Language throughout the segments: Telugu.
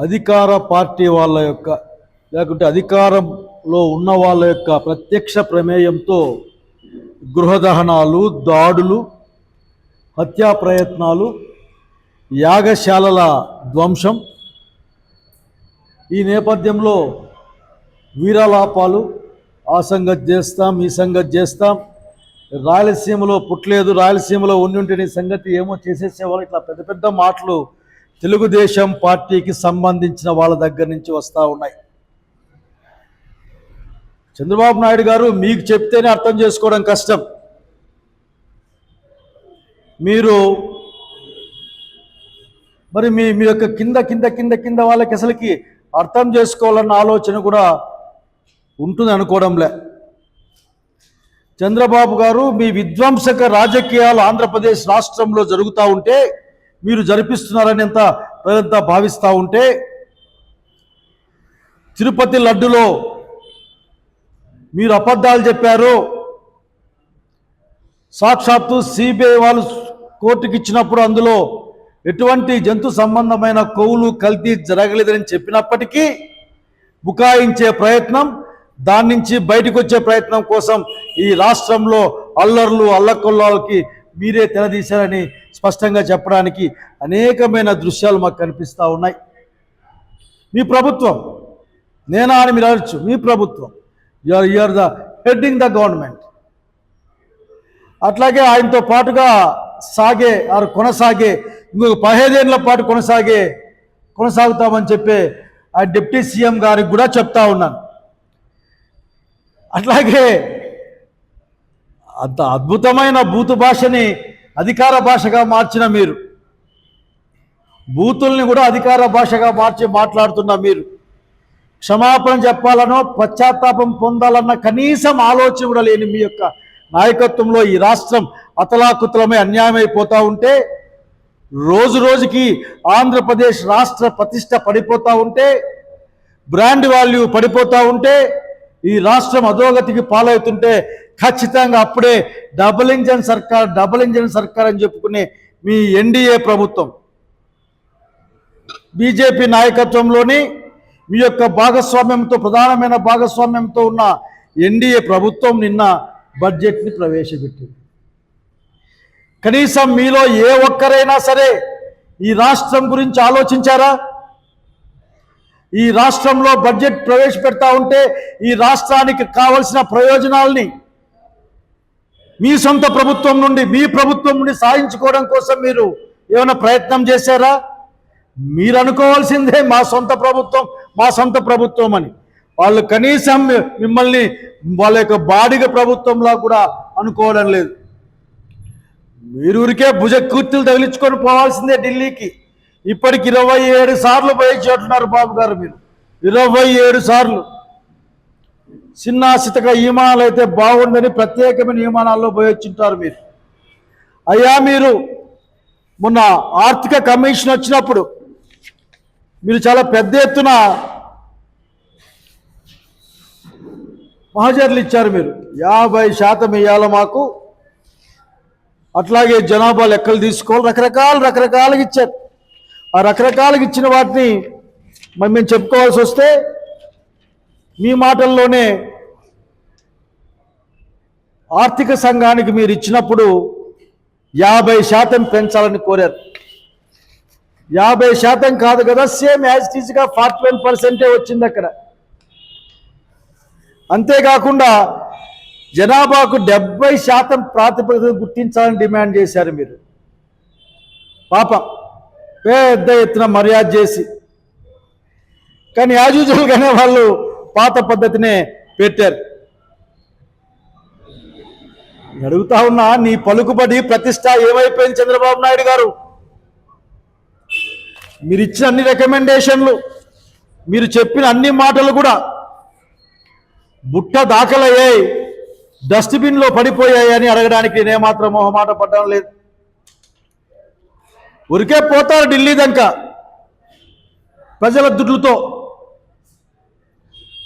అధికార పార్టీ వాళ్ళ యొక్క లేకుంటే అధికారంలో ఉన్న వాళ్ళ యొక్క ప్రత్యక్ష ప్రమేయంతో గృహదహనాలు, దాడులు, హత్యా ప్రయత్నాలు, యాగశాలల ధ్వంసం, ఈ నేపథ్యంలో వీరాలాపాలు, ఆ సంగతి చేస్తాం, ఈ సంగతి చేస్తాం, రాయలసీమలో పుట్టలేదు, రాయలసీమలో ఉండి నీ సంగతి ఏమో చేసేసేవాళ్ళు, ఇట్లా పెద్ద పెద్ద మాటలు తెలుగుదేశం పార్టీకి సంబంధించిన వాళ్ళ దగ్గర నుంచి వస్తూ ఉన్నాయి. చంద్రబాబు నాయుడు గారు మీకు చెప్తేనే అర్థం చేసుకోవడం కష్టం. మీరు మరి మీ యొక్క కింద కింద కింద కింద వాళ్ళకి అసలుకి అర్థం చేసుకోవాలన్న ఆలోచన కూడా ఉంటుంది అనుకోవడంలే. చంద్రబాబు గారు మీ విధ్వంసక రాజకీయాలు ఆంధ్రప్రదేశ్ రాష్ట్రంలో జరుగుతూ ఉంటే, మీరు జరిపిస్తున్నారని ప్రజంతా భావిస్తూ ఉంటే, తిరుపతి లడ్డులో మీరు అబద్ధాలు చెప్పారు, సాక్షాత్తు సిబిఐ వాళ్ళు కోర్టుకి ఇచ్చినప్పుడు అందులో ఎటువంటి జంతు సంబంధమైన కొవ్వులు కల్తీ జరగలేదని చెప్పినప్పటికీ బుకాయించే ప్రయత్నం, దాని నుంచి బయటకు వచ్చే ప్రయత్నం కోసం ఈ రాష్ట్రంలో అల్లర్లు అల్లకొల్లాలకి మీరే తెరదీశారని స్పష్టంగా చెప్పడానికి అనేకమైన దృశ్యాలు మాకు కనిపిస్తూ ఉన్నాయి. మీ ప్రభుత్వం, నేనా అని మీరు అనొచ్చు, మీ ప్రభుత్వం, you are the heading the government. అట్లాగే ఆయనతో పాటుగా కొనసాగే ఇంకొక 15 ఏళ్ల పాటు కొనసాగుతామని చెప్పే ఆ డిప్యూటీ సీఎం గారికి కూడా చెప్తా ఉన్నాను. అట్లాగే అంత అద్భుతమైన బూతు భాషని అధికార భాషగా మార్చిన మీరు, బూతుల్ని కూడా అధికార భాషగా మార్చి మాట్లాడుతున్న మీరు, క్షమాపణ చెప్పాలనో పశ్చాత్తాపం పొందాలన్న కనీసం ఆలోచన కూడా లేని మీ యొక్క నాయకత్వంలో ఈ రాష్ట్రం అతలాకుతలమై అన్యాయమైపోతూ ఉంటే, రోజు రోజుకి ఆంధ్రప్రదేశ్ రాష్ట్ర ప్రతిష్ట పడిపోతూ ఉంటే, బ్రాండ్ వాల్యూ పడిపోతూ ఉంటే, ఈ రాష్ట్రం అధోగతికి పాలవుతుంటే ఖచ్చితంగా అప్పుడే డబుల్ ఇంజన్ సర్కార్ అని చెప్పుకునే మీ ఎన్డీఏ ప్రభుత్వం, బీజేపీ నాయకత్వంలోని మీ యొక్క భాగస్వామ్యంతో, ప్రధానమైన భాగస్వామ్యంతో ఉన్న ఎన్డీఏ ప్రభుత్వం నిన్న బడ్జెట్ని ప్రవేశపెట్టింది. కనీసం మీలో ఏ ఒక్కరైనా సరే ఈ రాష్ట్రం గురించి ఆలోచించారా? ఈ రాష్ట్రంలో బడ్జెట్ ప్రవేశపెడతా ఉంటే ఈ రాష్ట్రానికి కావలసిన ప్రయోజనాల్ని మీ సొంత ప్రభుత్వం నుండి, మీ ప్రభుత్వం నుండి సాధించుకోవడం కోసం మీరు ఏమైనా ప్రయత్నం చేశారా? మీరు అనుకోవాల్సిందే మా సొంత ప్రభుత్వం అని. వాళ్ళు కనీసం మిమ్మల్ని వాళ్ళ యొక్క బాడిగ ప్రభుత్వంలా కూడా అనుకోవడం లేదు. మీరు ఊరికే భుజకీర్తులు తగిలించుకొని పోవాల్సిందే ఢిల్లీకి. ఇప్పటికి 27 సార్లు పోయించుంటున్నారు బాబు గారు మీరు, 27 సార్లు. చిన్నాసితక విమానాలు అయితే బాగుందని ప్రత్యేకమైన విమానాల్లో పోయొచ్చుంటారు మీరు. అయ్యా, మీరు మొన్న ఆర్థిక కమిషన్ వచ్చినప్పుడు మీరు చాలా పెద్ద ఎత్తున మహజర్లు ఇచ్చారు. మీరు 50% ఇవ్వాలి మాకు, అట్లాగే జనాభా లెక్కలు తీసుకోవాలి, రకరకాలుగా ఇచ్చారు. ఆ రకరకాలుగా ఇచ్చిన వాటిని మేము చెప్పుకోవాల్సి వస్తే మీ మాటల్లోనే ఆర్థిక సంఘానికి మీరు ఇచ్చినప్పుడు 50% పెంచాలని కోరారు. 50% కాదు కదా, సేమ్ యాజ్ ఇట్ ఈజ్గా 41% వచ్చింది అక్కడ. అంతేకాకుండా జనాభాకు 70% ప్రాతిపదికన గుర్తించాలని డిమాండ్ చేశారు మీరు. పాపం పెద్ద ఎత్తున మర్యాద చేసి, కానీ యాజ్ యూజువల్గానే వాళ్ళు పాత పద్ధతినే పెట్టారు. అడుగుతా ఉన్నా, నీ పలుకుబడి ప్రతిష్ట ఏమైపోయింది చంద్రబాబు నాయుడు గారు? మీరు ఇచ్చిన అన్ని రికమెండేషన్లు, మీరు చెప్పిన అన్ని మాటలు కూడా బుట్ట దాఖలయ్యాయి, డస్ట్బిన్లో పడిపోయాయి అని అడగడానికి నేనేమాత్రం మొహమాట పడడం లేదు. ఊరికే పోతారు ఢిల్లీ దాకా ప్రజల దుడ్లతో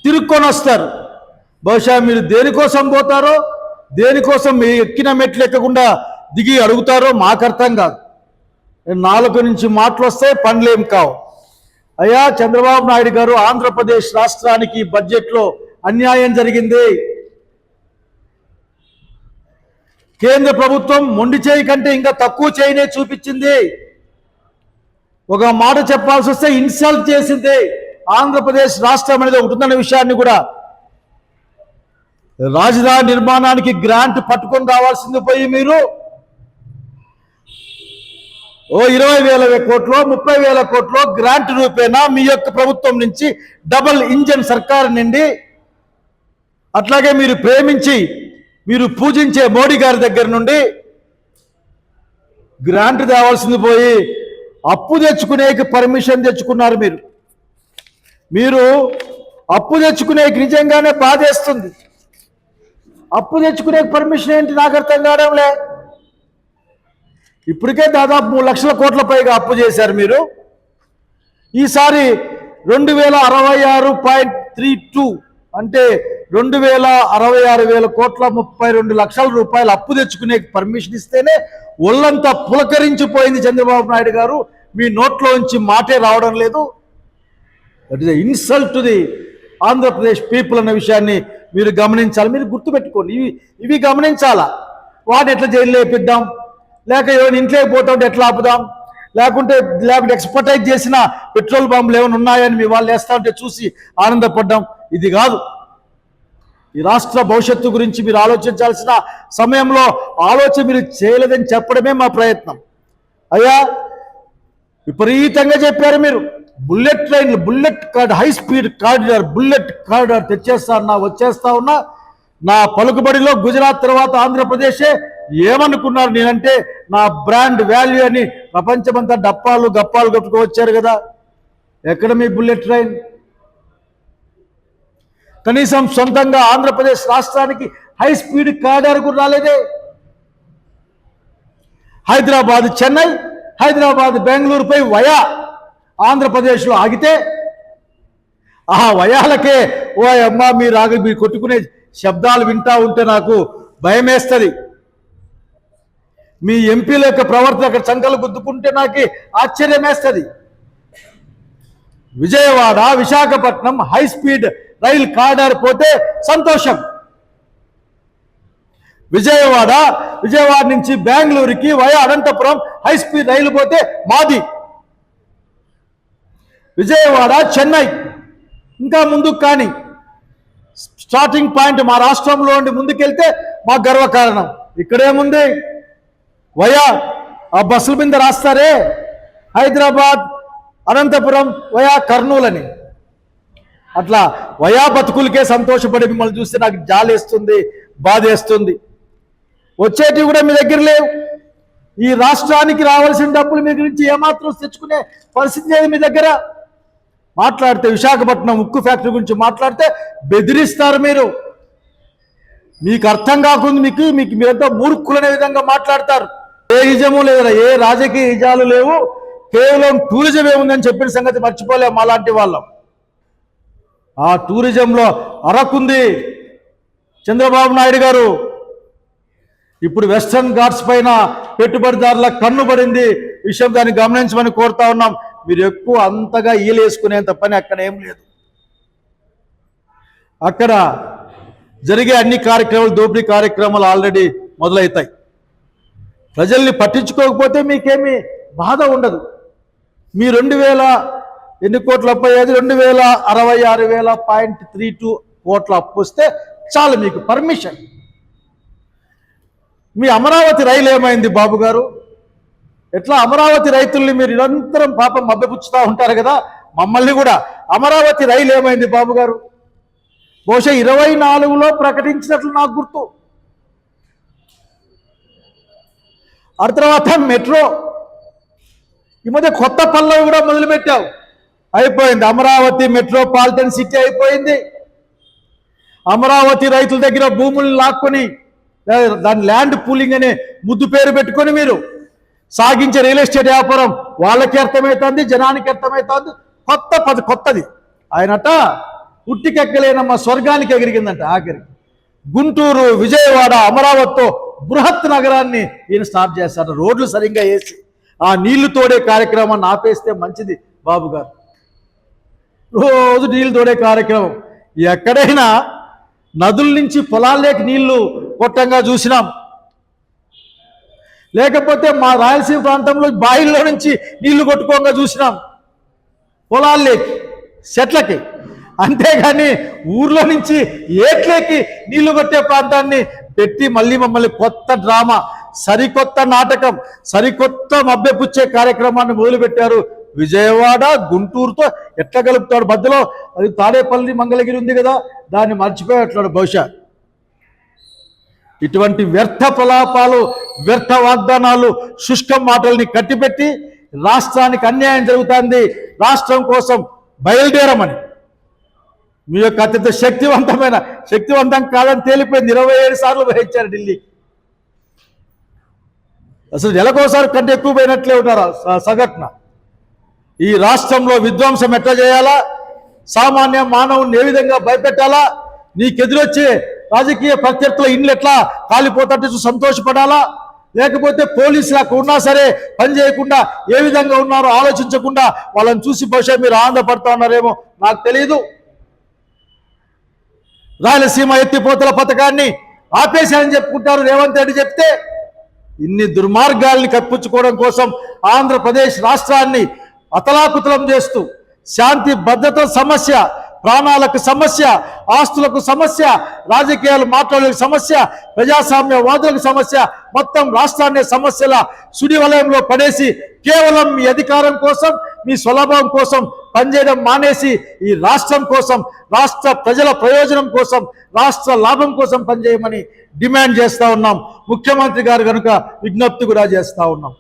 తిరుక్కొని వస్తారు. బహుశా మీరు దేనికోసం పోతారో, దేనికోసం మీ ఎక్కిన మెట్లు ఎక్కకుండా దిగి అడుగుతారో మాకు అర్థం కాదు. 4 నుంచి మాటలు వస్తే పనులేం కావు. అయ్యా చంద్రబాబు నాయుడు గారు, ఆంధ్రప్రదేశ్ రాష్ట్రానికి బడ్జెట్లో అన్యాయం జరిగింది. కేంద్ర ప్రభుత్వం మొండి చేయి కంటే ఇంకా తక్కువ చేయనే చూపించింది. ఒక మాట చెప్పాల్సి వస్తే ఇన్సల్ట్ చేసింది. ఆంధ్రప్రదేశ్ రాష్ట్రం అనేది ఒకటి ఉందన్న విషయాన్ని కూడా, రాజధాని నిర్మాణానికి గ్రాంట్ పట్టుకొని రావాల్సింది పోయి మీరు ఓ 20,000 కోట్లు 30,000 కోట్లు గ్రాంట్ రూపేనా మీ యొక్క ప్రభుత్వం నుంచి, డబుల్ ఇంజన్ సర్కార్ నుండి, అట్లాగే మీరు ప్రేమించి మీరు పూజించే మోడీ గారి దగ్గర నుండి గ్రాంట్ తేవాల్సింది పోయి అప్పు తెచ్చుకునేకి పర్మిషన్ తెచ్చుకున్నారు. మీరు అప్పు తెచ్చుకునేకి నిజంగానే బాధేస్తుంది. అప్పు తెచ్చుకునే పర్మిషన్ ఏంటి నాకు అర్థం కావడంలే. ఇప్పటికే దాదాపు 3 లక్షల కోట్ల పైగా అప్పు చేశారు మీరు. ఈసారి 2066.32 అంటే 2,66,000 కోట్ల 32 లక్షల రూపాయలు అప్పు తెచ్చుకునే పర్మిషన్ ఇస్తేనే ఒళ్ళంతా పులకరించిపోయింది చంద్రబాబు నాయుడు గారు. మీ నోట్లోంచి మాటే రావడం లేదు. That is insult to the Andhra Pradesh people అన్న విషయాన్ని మీరు గమనించాలి. మీరు గుర్తుపెట్టుకోండి, ఇవి గమనించాలా. వాటిని ఎట్లా జైలు వేపిద్దాం, లేక ఎవరిని ఇంట్లోకి పోతా ఉంటే ఎట్లా ఆపుదాం, లేకుంటే ఎక్స్పర్టైజ్ చేసిన పెట్రోల్ బాంబులు ఏమైనా ఉన్నాయని మీ వాళ్ళు వేస్తూ ఉంటే చూసి ఆనందపడ్డాం. ఇది కాదు. ఈ రాష్ట్ర భవిష్యత్తు గురించి మీరు ఆలోచించాల్సిన సమయంలో ఆలోచన మీరు చేయలేదని చెప్పడమే మా ప్రయత్నం. అయ్యా విపరీతంగా చెప్పారు మీరు. బుల్లెట్ ట్రైన్లు, bullet card, high speed corridor, bullet corridor తెచ్చేస్తా వచ్చేస్తా ఉన్నా. నా పలుకుబడిలో గుజరాత్ తర్వాత ఆంధ్రప్రదేశే ఏమనుకున్నారు నేనంటే నా బ్రాండ్ వాల్యూ అని ప్రపంచమంతా డప్పాలు గప్పాలు కొట్టుకొచ్చారు కదా. ఎక్కడ మీ బుల్లెట్ ట్రైన్? కనీసం సొంతంగా ఆంధ్రప్రదేశ్ రాష్ట్రానికి హై స్పీడ్ కారిడార్ కూడా రాలేదే. హైదరాబాద్ చెన్నై, హైదరాబాద్ బెంగళూరుపై వయా ఆంధ్రప్రదేశ్లో ఆగితే ఆ వయాలకే ఓ అమ్మ మీరు కొట్టుకునే శబ్దాలు వింటా ఉంటే నాకు భయమేస్తుంది. మీ ఎంపీల యొక్క ప్రవర్తన అక్కడ చంకలు గుద్దుకుంటే నాకు ఆశ్చర్యమేస్తుంది. విజయవాడ, విశాఖపట్నం హై స్పీడ్ రైలు కారిడార్ పోతే సంతోషం. విజయవాడ నుంచి బెంగళూరుకి వయా అనంతపురం హై స్పీడ్ రైలు పోతే మాది. విజయవాడ చెన్నై ఇంకా ముందుకు కానీ స్టార్టింగ్ పాయింట్ మా రాష్ట్రంలో ఉండి ముందుకెళ్తే మాకు గర్వకారణం. ఇక్కడేముంది? వయా ఆ బస్సుల మీద రాస్తారే హైదరాబాద్ అనంతపురం వయా కర్నూలు అని. అట్లా వయా బతుకులకే సంతోషపడి మిమ్మల్ని చూస్తే నాకు జాలేస్తుంది, బాధేస్తుంది. వచ్చేటివి కూడా మీ దగ్గర లేవు. ఈ రాష్ట్రానికి రావాల్సిన డబ్బులు మీ గురించి ఏమాత్రం తెచ్చుకునే పరిస్థితి లేదు మీ దగ్గర. మాట్లాడితే విశాఖపట్నం ఉక్కు ఫ్యాక్టరీ గురించి మాట్లాడితే బెదిరిస్తారు మీరు. మీకు అర్థం కాకుండా మీరంతా మూర్ఖులనే విధంగా మాట్లాడతారు. ఏ నిజము లేదా, ఏ రాజకీయ నిజాలు లేవు, కేవలం టూరిజం ఏముందని చెప్పిన సంగతి మర్చిపోలేము అలాంటి వాళ్ళం. ఆ టూరిజంలో అరకుంది చంద్రబాబు నాయుడు గారు. ఇప్పుడు వెస్టర్న్ ఘాట్స్ పైన పెట్టుబడిదారుల కన్ను పడింది. విషయం దాన్ని గమనించమని కోరుతా ఉన్నాం. మీరు ఎక్కువ అంతగా ఈలేసుకునేంత పని అక్కడ ఏం లేదు. అక్కడ జరిగే అన్ని కార్యక్రమాలు, దోపిడీ కార్యక్రమాలు ఆల్రెడీ మొదలవుతాయి. ప్రజల్ని పట్టించుకోకపోతే మీకేమీ బాధ ఉండదు. మీ 2,000 ఎన్ని కోట్ల అప్పు అయ్యేది? 2,66,000.32 కోట్ల అప్పు వస్తే చాలు మీకు పర్మిషన్. మీ అమరావతి రైలు ఏమైంది బాబు గారు? ఎట్లా అమరావతి రైతుల్ని మీరు నిరంతరం పాపం మభ్యపుచ్చుతూ ఉంటారు కదా, మమ్మల్ని కూడా. అమరావతి రైలు ఏమైంది బాబు గారు? బహుశా 24లో ప్రకటించినట్లు నాకు గుర్తు. ఆ తర్వాత మెట్రో ఈ మధ్య కొత్త పనులు కూడా మొదలుపెట్టావు. అయిపోయింది. అమరావతి మెట్రోపాలిటన్ సిటీ అయిపోయింది. అమరావతి రైతుల దగ్గర భూములను లాక్కొని దాని ల్యాండ్ పూలింగ్ అనే ముద్దు పేరు పెట్టుకొని మీరు సాగించే రియల్ ఎస్టేట్ వ్యాపారం వాళ్ళకి అర్థమవుతుంది, జనానికి అర్థమవుతుంది. కొత్తది. ఆయనట ఉట్టికెక్కలేనమ్మ స్వర్గానికి ఎగిరిగిందంట. ఆఖరి గుంటూరు, విజయవాడ, అమరావతితో బృహత్ నగరాన్ని ఈయన స్టార్ట్ చేస్తారు. రోడ్లు సరిగ్గా వేసి ఆ నీళ్లు తోడే కార్యక్రమాన్ని ఆపేస్తే మంచిది బాబు గారు. రోజు నీళ్లు తోడే కార్యక్రమం. ఎక్కడైనా నదుల నుంచి పొలాల్లోకి నీళ్లు కొట్టంగా చూసినాం, లేకపోతే మా రాయలసీమ ప్రాంతంలో బాయిల్లో నుంచి నీళ్లు కొట్టుకోగా చూసినాం పొలాల్లోకి, చెట్లకి. అంతేగాని ఊర్లో నుంచి ఏట్లేకి నీళ్లు కొట్టే ప్రాంతాన్ని పెట్టి మళ్ళీ మమ్మల్ని కొత్త డ్రామా, సరికొత్త నాటకం, సరికొత్త మభ్యపుచ్చే కార్యక్రమాన్ని మొదలుపెట్టారు. విజయవాడ గుంటూరుతో ఎట్లా కలుపుతాడు మధ్యలో? అది తాడేపల్లి మంగళగిరి ఉంది కదా, దాన్ని మర్చిపోయేట్లాడు బహుశా. ఇటువంటి వ్యర్థ ప్రలాపాలు, వ్యర్థ వాగ్దానాలు, శుష్కం మాటల్ని కట్టిపెట్టి రాష్ట్రానికి అన్యాయం జరుగుతుంది, రాష్ట్రం కోసం బయలుదేరమని మీ యొక్క అత్యంత శక్తివంతం కాదని తేలిపోయింది. 27 సార్లు వహించారు ఢిల్లీ. అసలు నెలకోసారి కంటే ఎక్కువ పోయినట్లే ఉన్నారు సగటున. ఈ రాష్ట్రంలో విధ్వంసం ఎట్లా చేయాలా, సామాన్య మానవుని ఏ విధంగా భయపెట్టాలా, నీకెదురొచ్చే రాజకీయ ప్రత్యర్థుల ఇండ్లు ఎట్లా కాలిపోతుంటే సంతోషపడాలా, లేకపోతే పోలీసులు అక్కడ ఉన్నా సరే పని చేయకుండా ఏ విధంగా ఉన్నారో ఆలోచించకుండా వాళ్ళని చూసి బహుశా మీరు ఆనందపడతా ఉన్నారేమో నాకు తెలియదు. రాయలసీమ ఎత్తిపోతల పథకాన్ని ఆపేశాయని చెప్పుకుంటారు రేవంత్ రెడ్డి చెప్తే. ఇన్ని దుర్మార్గాల్ని కప్పించుకోవడం కోసం ఆంధ్రప్రదేశ్ రాష్ట్రాన్ని అతలాకుతలం చేస్తూ శాంతి భద్రత సమస్య, ప్రాణాలకు సమస్య, ఆస్తులకు సమస్య, రాజకీయాలు మాట్లాడే సమస్య, ప్రజాస్వామ్యవాదులకు సమస్య, మొత్తం రాష్ట్రాన్ని సమస్యల సుడి వలయంలో పడేసి కేవలం మీ అధికారం కోసం, మీ స్వలాభం కోసం పనిచేయడం మానేసి ఈ రాష్ట్రం కోసం, రాష్ట్ర ప్రజల ప్రయోజనం కోసం, రాష్ట్ర లాభం కోసం పనిచేయమని డిమాండ్ చేస్తూ ఉన్నాం. ముఖ్యమంత్రి గారు కనుక విజ్ఞప్తి కూడా చేస్తూ ఉన్నాం.